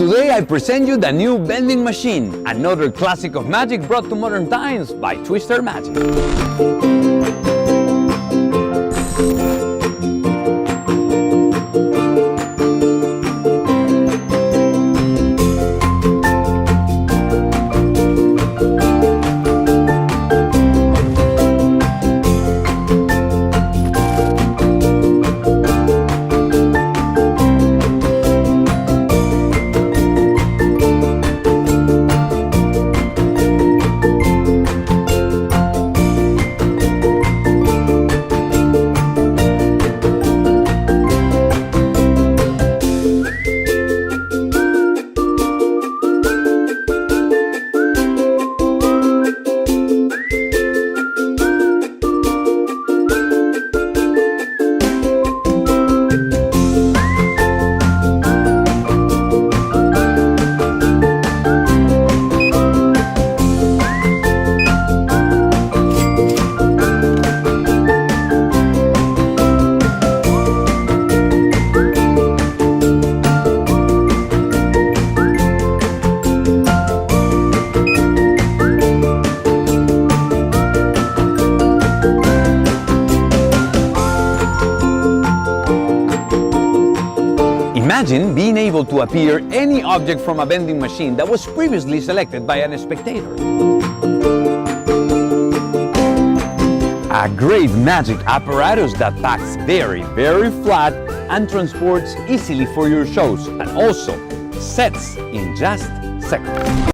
Today I present you the new vending machine, another classic of magic brought to modern times by Twister Magic. Imagine being able to appear any object from a vending machine that was previously selected by a spectator. A great magic apparatus that packs very flat and transports easily for your shows, and also sets in just seconds.